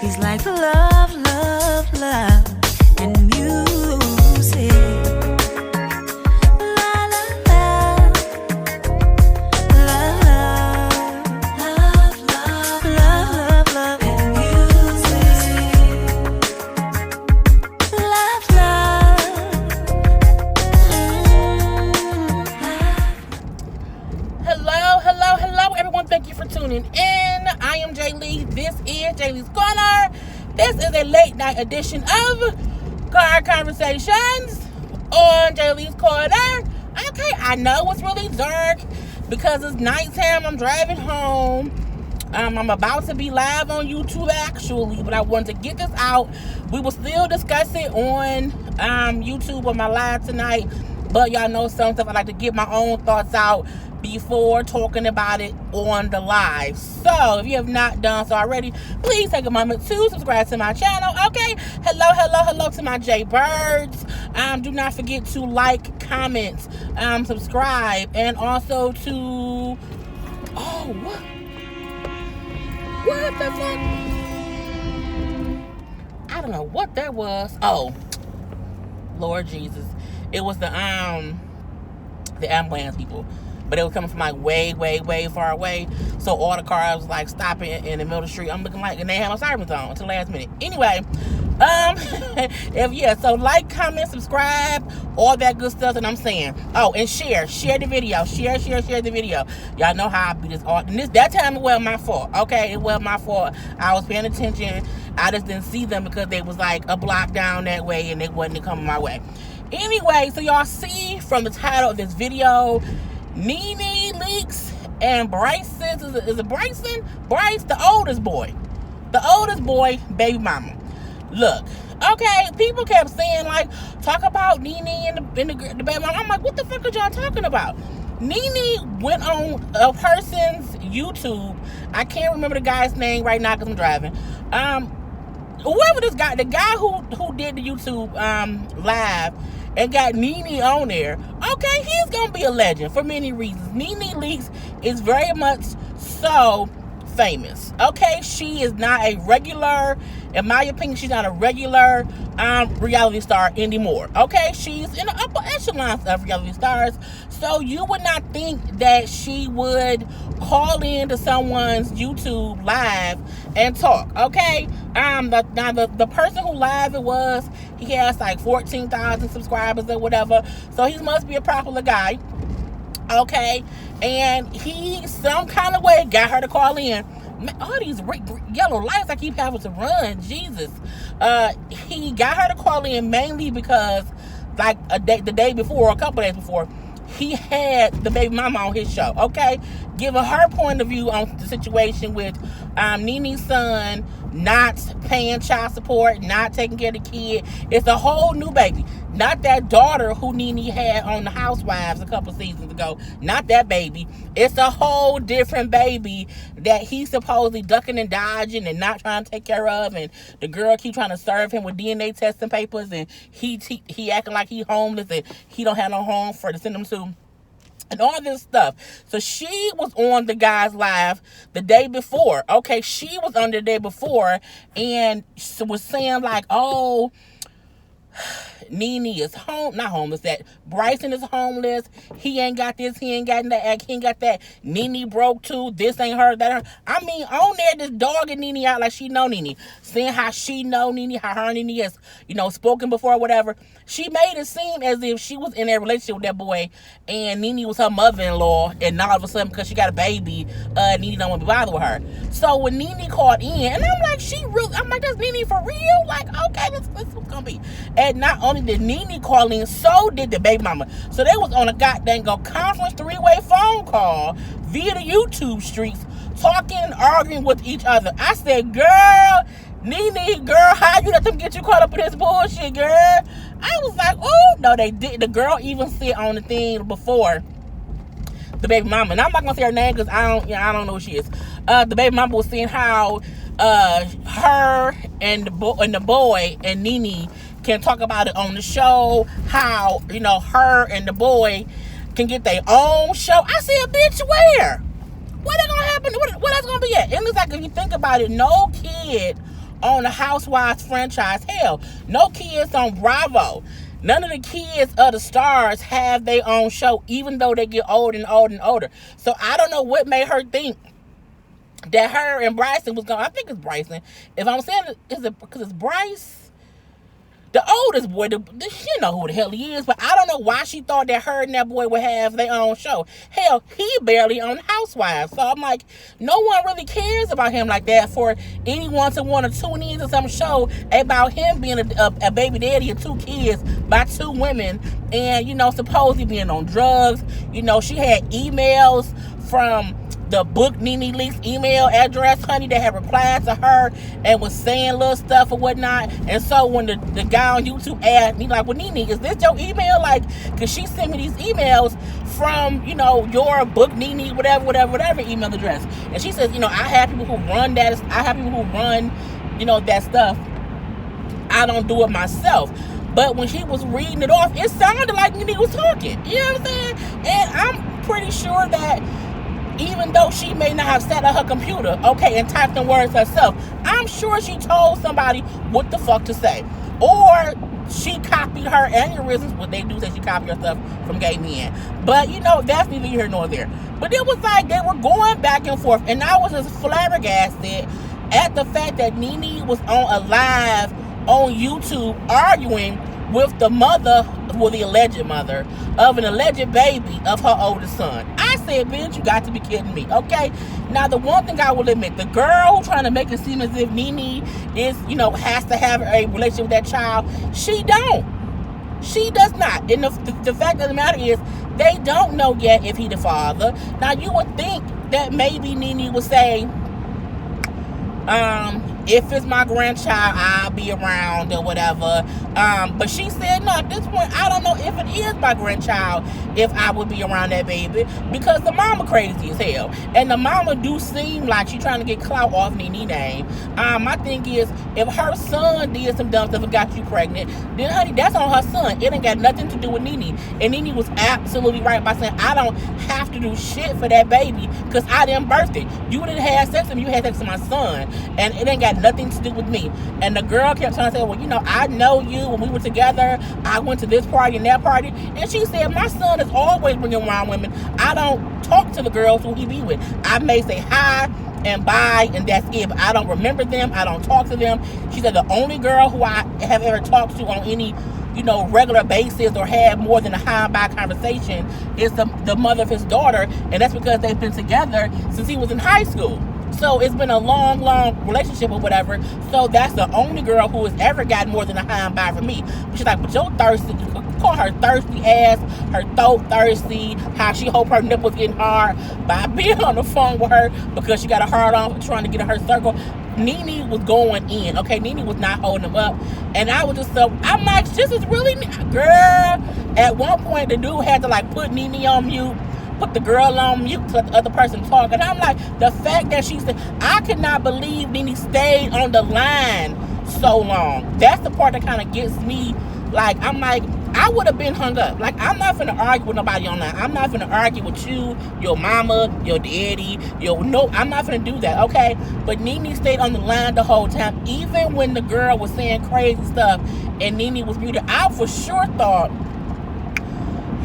He's like love, love, love, and music. La la la, love, love, love, love, love, and music. Love, Hello, hello, hello, everyone. Thank you for tuning in. I am Jay Lee. This is Jay Lee's Corner. This is a late night edition of Car Conversations on Jay Lee's Corner. Okay, I know it's really dark because it's nighttime. I'm driving home. I'm about to be live on YouTube actually, but I wanted to get this out. We will still discuss it on YouTube on my live tonight, but y'all know some stuff I like to get my own thoughts out before talking about it on the live. So if you have not done so already, please take a moment to subscribe to my channel. Okay, hello, hello, hello to my J Birds. Do not forget to like, comment, subscribe, and also to what the fuck? I don't know what that was. Oh, Lord Jesus. It was the ambulance people. But it was coming from like way, way, way far away. So all the cars was like stopping in the middle of the street. I'm looking like, and they had no sirens on until the last minute. Anyway, so like, comment, subscribe, all that good stuff that I'm saying. Oh, and share the video. Share the video. Y'all know how I be this art. And that time it wasn't my fault. Okay, it wasn't my fault. I was paying attention. I just didn't see them because they was like a block down that way and they wasn't coming my way. Anyway, so y'all see from the title of this video, Nene leaks and Bryson, is it Bryson? Bryce, the oldest boy, baby mama. Look, okay, people kept saying like, talk about Nene and the baby mama. I'm like, what the fuck are y'all talking about? Nene went on a person's YouTube. I can't remember the guy's name right now because I'm driving. Whoever this guy, the guy who did the YouTube live and got Nene on there, okay, he's gonna be a legend for many reasons. Nene Leakes is very much so famous. Okay, she is not a regular, in my opinion, she's not a regular reality star anymore. Okay, she's in the upper echelons of reality stars. So you would not think that she would call into someone's YouTube live and talk. Okay, the person who live it was, he has like 14,000 subscribers or whatever. So he must be a popular guy. Okay, and he some kind of way got her to call in. All these yellow lights I keep having to run, Jesus. He got her to call in mainly because like the day before, or a couple days before, he had the baby mama on his show, okay? Giving her point of view on the situation with Nene's son not paying child support, not taking care of the kid. It's a whole new baby. Not that daughter who Nene had on the Housewives a couple seasons ago. Not that baby. It's a whole different baby that he's supposedly ducking and dodging and not trying to take care of. And the girl keep trying to serve him with DNA testing papers. And he acting like he homeless and he don't have no home for to send him to. And all this stuff. So she was on the guy's live the day before. Okay, she was on the day before and was saying like, oh, Nene is not homeless, that Bryson is homeless, he ain't got this, he ain't got that, he ain't got that, Nene broke too, this ain't her, that her. I mean, on there, just dogging Nene out like she know Nene, saying how she know Nene, how her and Nene has, spoken before or whatever. She made it seem as if she was in a relationship with that boy and Nene was her mother-in-law, and now all of a sudden, because she got a baby, Nene don't want to be bothered with her. So when Nene called in, and I'm like, that's Nene for real? Like, okay, this is gonna be. And not only did Nene call in, so did the baby mama. So they was on a goddamn conference 3-way phone call via the YouTube streets, talking and arguing with each other. I said, girl, Nene, girl, how you let them get you caught up in this bullshit, girl? I was like, oh, no, they did. The girl even said on the thing before, the baby mama, and I'm not gonna say her name because I don't know who she is. The baby mama was saying how her and the boy and Nene can talk about it on the show, how her and the boy can get their own show. I said, bitch, where? What that gonna happen? What that's gonna be at? And it's like, if you think about it, no kid on the Housewives franchise. Hell, no kids on Bravo. None of the kids of the stars have their own show, even though they get older and older and older. So I don't know what made her think that her and Bryson was going. I think it's Bryson. If I'm saying it, is it because it's Bryce? The oldest boy, you know who the hell he is, but I don't know why she thought that her and that boy would have their own show. Hell, he barely on Housewives. So I'm like, no one really cares about him like that for anyone to want to tune into some show about him being a baby daddy of 2 kids by 2 women and, you know, supposedly being on drugs. You know, she had emails from the book Nene Leak's email address, honey, that had replied to her and was saying little stuff or whatnot. And so when the guy on YouTube asked me, like, well, Nene, is this your email? Like, because she sent me these emails from, you know, your book Nene, whatever email address. And she says, you know, I have people who run that. I have people who run, you know, that stuff. I don't do it myself. But when she was reading it off, it sounded like Nene was talking. You know what I'm saying? And I'm pretty sure that even though she may not have sat at her computer, okay, and typed the words herself, I'm sure she told somebody what the fuck to say. Or she copied her aneurysms. What they do say she copied her stuff from gay men. But, you know, that's neither here nor there. But it was like they were going back and forth. And I was just flabbergasted at the fact that Nene was on a live on YouTube arguing with the mother, well, the alleged mother of an alleged baby of her oldest son. I said, bitch, you got to be kidding me, okay? Now, the one thing I will admit, the girl trying to make it seem as if Nene is, you know, has to have a relationship with that child, she don't. She does not. And the fact of the matter is, they don't know yet if he the father. Now, you would think that maybe Nene would say, if it's my grandchild, I'll be around or whatever. But she said, no, at this point, I don't know if it is my grandchild, if I would be around that baby, because the mama crazy as hell. And the mama do seem like she trying to get clout off Nene name. My thing is, if her son did some dumb stuff and got you pregnant, then honey, that's on her son. It ain't got nothing to do with Nene. And Nene was absolutely right by saying, I don't have to do shit for that baby because I didn't birth it. You didn't have sex with me, you had sex with my son. And it ain't got nothing to do with me. And the girl kept trying to say, well, you know, I know you. When we were together, I went to this party and that party. And she said, my son is always bringing around women. I don't talk to the girls who he be with. I may say hi and bye, and that's it. But I don't remember them. I don't talk to them. She said the only girl who I have ever talked to on any, you know, regular basis or had more than a hi and bye conversation is the mother of his daughter. And that's because they've been together since he was in high school. So it's been a long, long relationship or whatever. So that's the only girl who has ever gotten more than a high and bye from me. But she's like, but you're thirsty. Call her thirsty ass, her throat thirsty, how she hope her nipples getting hard by being on the phone with her because she got a hard on trying to get in her circle. Nene was going in, okay? Nene was not holding him up. And I was just so, I'm like, this is really, girl. At one point, the dude had to like put Nene on mute, put the girl on mute to let the other person talk. And I'm like, the fact that she said, I could not believe Nene stayed on the line so long. That's the part that kind of gets me, like, I'm like, I would have been hung up. Like, I'm not finna argue with nobody online. I'm not finna argue with you, your mama, your daddy, no, I'm not finna do that, okay? But Nene stayed on the line the whole time, even when the girl was saying crazy stuff and Nene was muted. I for sure thought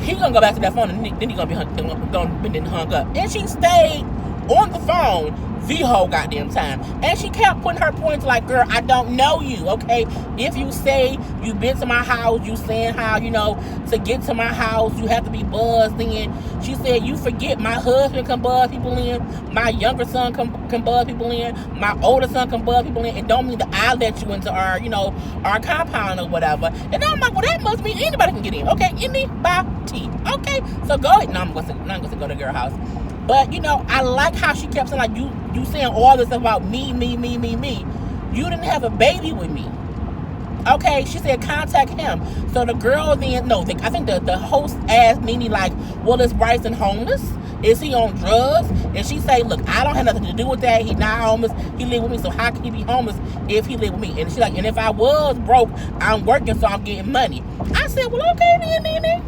he gonna go back to that phone and then he gonna be hung up. And she stayed on the phone the whole goddamn time. And she kept putting her points like, girl, I don't know you, okay? If you say you've been to my house, you saying how, you know, to get to my house, you have to be buzzed in. She said, you forget my husband can buzz people in, my younger son can buzz people in, my older son can buzz people in. It don't mean that I let you into our, you know, our compound or whatever. And I'm like, well, that must mean anybody can get in, okay? Anybody, okay? So go ahead. No, I'm not going to go to the girl house. But, you know, I like how she kept saying, like, you saying all this stuff about me. You didn't have a baby with me. Okay, she said, contact him. So the girl then, no, I think the host asked Nene, like, well, is Bryson homeless? Is he on drugs? And she say, look, I don't have nothing to do with that. He's not homeless. He live with me, so how can he be homeless if he live with me? And she's like, and if I was broke, I'm working, so I'm getting money. I said, well, okay then, Nene.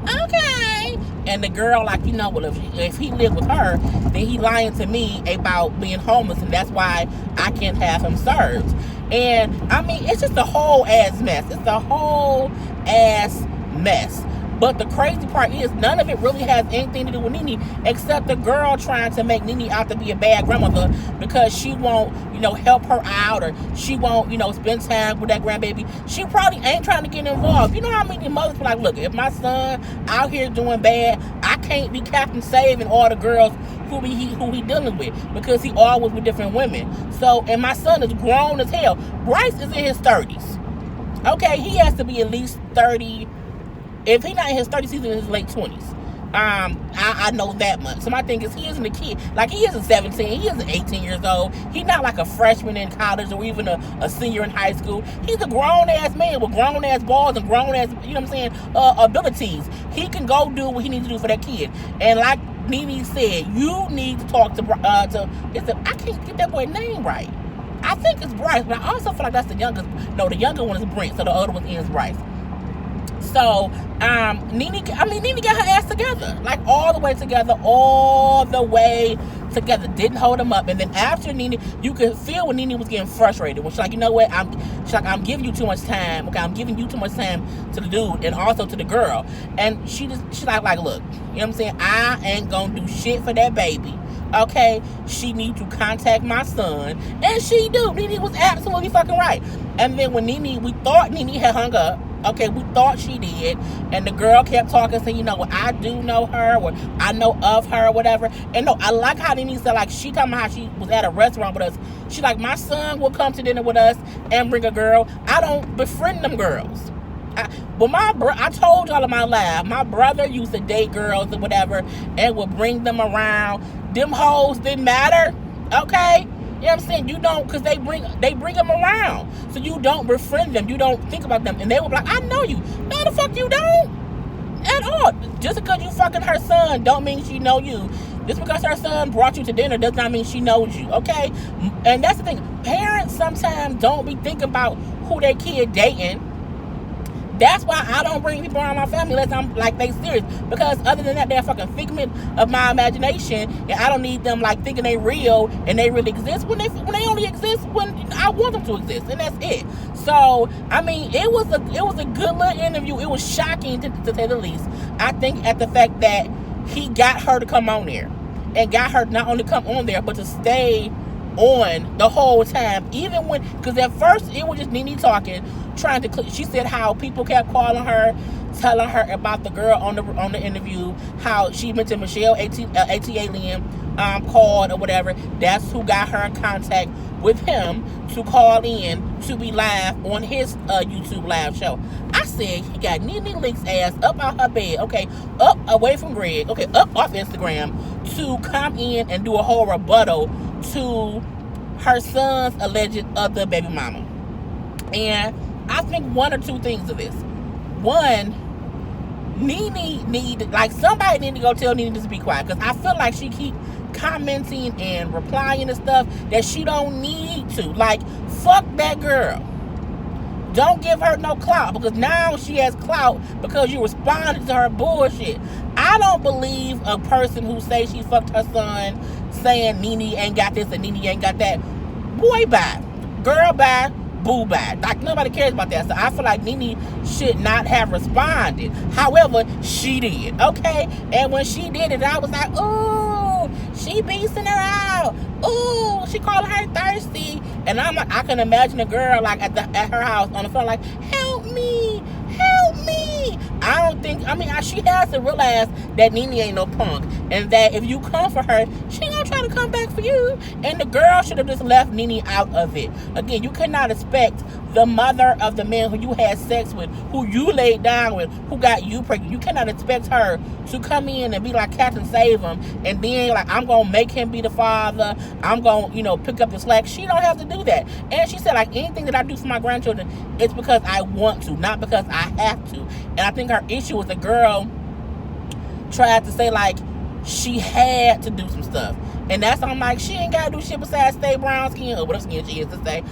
Okay. And the girl, like, well, if he lived with her, then he lying to me about being homeless, and that's why I can't have him served. And I mean, it's just a whole ass mess. It's a whole ass mess. But the crazy part is, none of it really has anything to do with Nene, except the girl trying to make Nene out to be a bad grandmother because she won't, help her out, or she won't, spend time with that grandbaby. She probably ain't trying to get involved. You know how many mothers be like, look, if my son out here doing bad, I can't be Captain Saving all the girls who he dealing with, because he always with different women. So, and my son is grown as hell. Bryce is in his 30s. Okay, he has to be at least 30. If he's not in his 30s, he's in his late 20s. I know that much. So my thing is, he isn't a kid. Like, he isn't 17. He isn't 18 years old. He's not like a freshman in college or even a senior in high school. He's a grown-ass man with grown-ass balls and grown-ass, abilities. He can go do what he needs to do for that kid. And like Nene said, you need to talk to I can't get that boy's name right. I think it's Bryce, but I also feel like that's the youngest. No, the younger one is Brent, so the other one is Bryce. So, Nene got her ass together. Like, all the way together. Didn't hold him up. And then after Nene, you could feel when Nene was getting frustrated. When she's like, you know what? I'm giving you too much time. Okay, I'm giving you too much time to the dude and also to the girl. And she's like, look, you know what I'm saying? I ain't gonna do shit for that baby. Okay, she need to contact my son. And she do. Nene was absolutely fucking right. And then when we thought Nene had hung up. Okay, we thought she did, and the girl kept talking, saying, I do know her, or I know of her, or whatever. And no, I like how Nene said, like, she talking about how she was at a restaurant with us. She like, my son will come to dinner with us and bring a girl. I don't befriend them girls. I told y'all in my live, my brother used to date girls or whatever and would bring them around. Them hoes didn't matter, okay? You know what I'm saying? You don't, because they bring them around. So you don't befriend them. You don't think about them. And they were like, I know you. No, the fuck you don't. At all. Just because you fucking her son don't mean she know you. Just because her son brought you to dinner does not mean she knows you, okay? And that's the thing. Parents sometimes don't be thinking about who their kid dating. That's why I don't bring people around my family unless I'm like they serious. Because other than that, they're a fucking figment of my imagination, and I don't need them like thinking they real and they really exist when they only exist when I want them to exist, and that's it. So I mean, it was a good little interview. It was shocking to say the least. I think at the fact that he got her to come on there and got her not only come on there but to stay on the whole time, even when, because at first it was just Nene talking, trying to, she said how people kept calling her, telling her about the girl on the interview, how she mentioned Michelle AT Alien called or whatever. That's who got her in contact with him to call in to be live on his YouTube live show. I said he got Nene Leak's ass up out her bed, okay, up away from Greg, okay, up off Instagram to come in and do a whole rebuttal to her son's alleged other baby mama. And I think one or two things of this. One, somebody need to go tell Nene to be quiet, because I feel like she keep commenting and replying to stuff that she don't need to. Like, fuck that girl. Don't give her no clout, because now she has clout because you responded to her bullshit. I don't believe a person who says she fucked her son saying Nene ain't got this and Nene ain't got that. Boy, bye. Girl, bye. Boo, bye. Like, nobody cares about that. So I feel like Nene should not have responded. However, she did. Okay? And when she did it, I was like, ooh, she beasting her out. Ooh, she calling her thirsty. And I'm like, I can imagine a girl like at her house on the phone like, help me. She has to realize that Nene ain't no punk, and that if you come for her, she ain't gonna try to come back for you. And the girl should have just left Nene out of it. Again, you cannot expect the mother of the man who you had sex with, who you laid down with, who got you pregnant. You cannot expect her to come in and be like Captain Save him, and then like, I'm gonna make him be the father. I'm gonna, pick up the slack. She don't have to do that. And she said, like, anything that I do for my grandchildren, it's because I want to, not because I have to. And I think her issue was the girl tried to say like she had to do some stuff. And that's I'm like, she ain't gotta do shit besides stay brown skin, or whatever skin she is to say.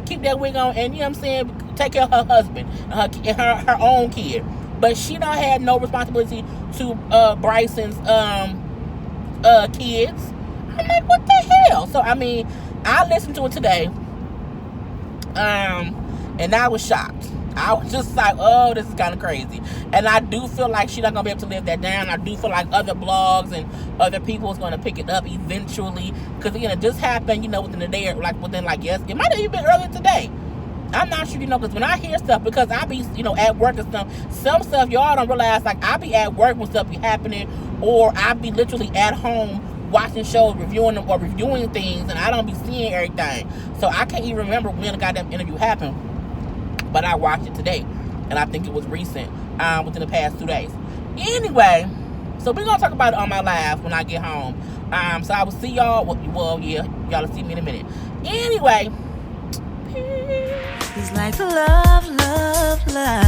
Keep that wig on, and you know what I'm saying, take care of her husband and her own kid. but she don't had no responsibility to Bryson's kids. I'm like, what the hell? So I mean, I listened to it today, and I was shocked. I was just like, oh, this is kind of crazy. And I do feel like she's not going to be able to live that down. I do feel like other blogs and other people is going to pick it up eventually. Because, again, it just happened, within a day or within yes. It might have even been earlier today. I'm not sure, because when I hear stuff, because I be, at work and stuff, some stuff y'all don't realize, I be at work when stuff be happening, or I be literally at home watching shows, reviewing them, or reviewing things, and I don't be seeing everything. So I can't even remember when the goddamn interview happened. But I watched it today, and I think it was recent, within the past 2 days. Anyway, so we're going to talk about it on my live when I get home. So I will see y'all. Well, yeah, y'all will see me in a minute. Anyway. He's like love, love, love.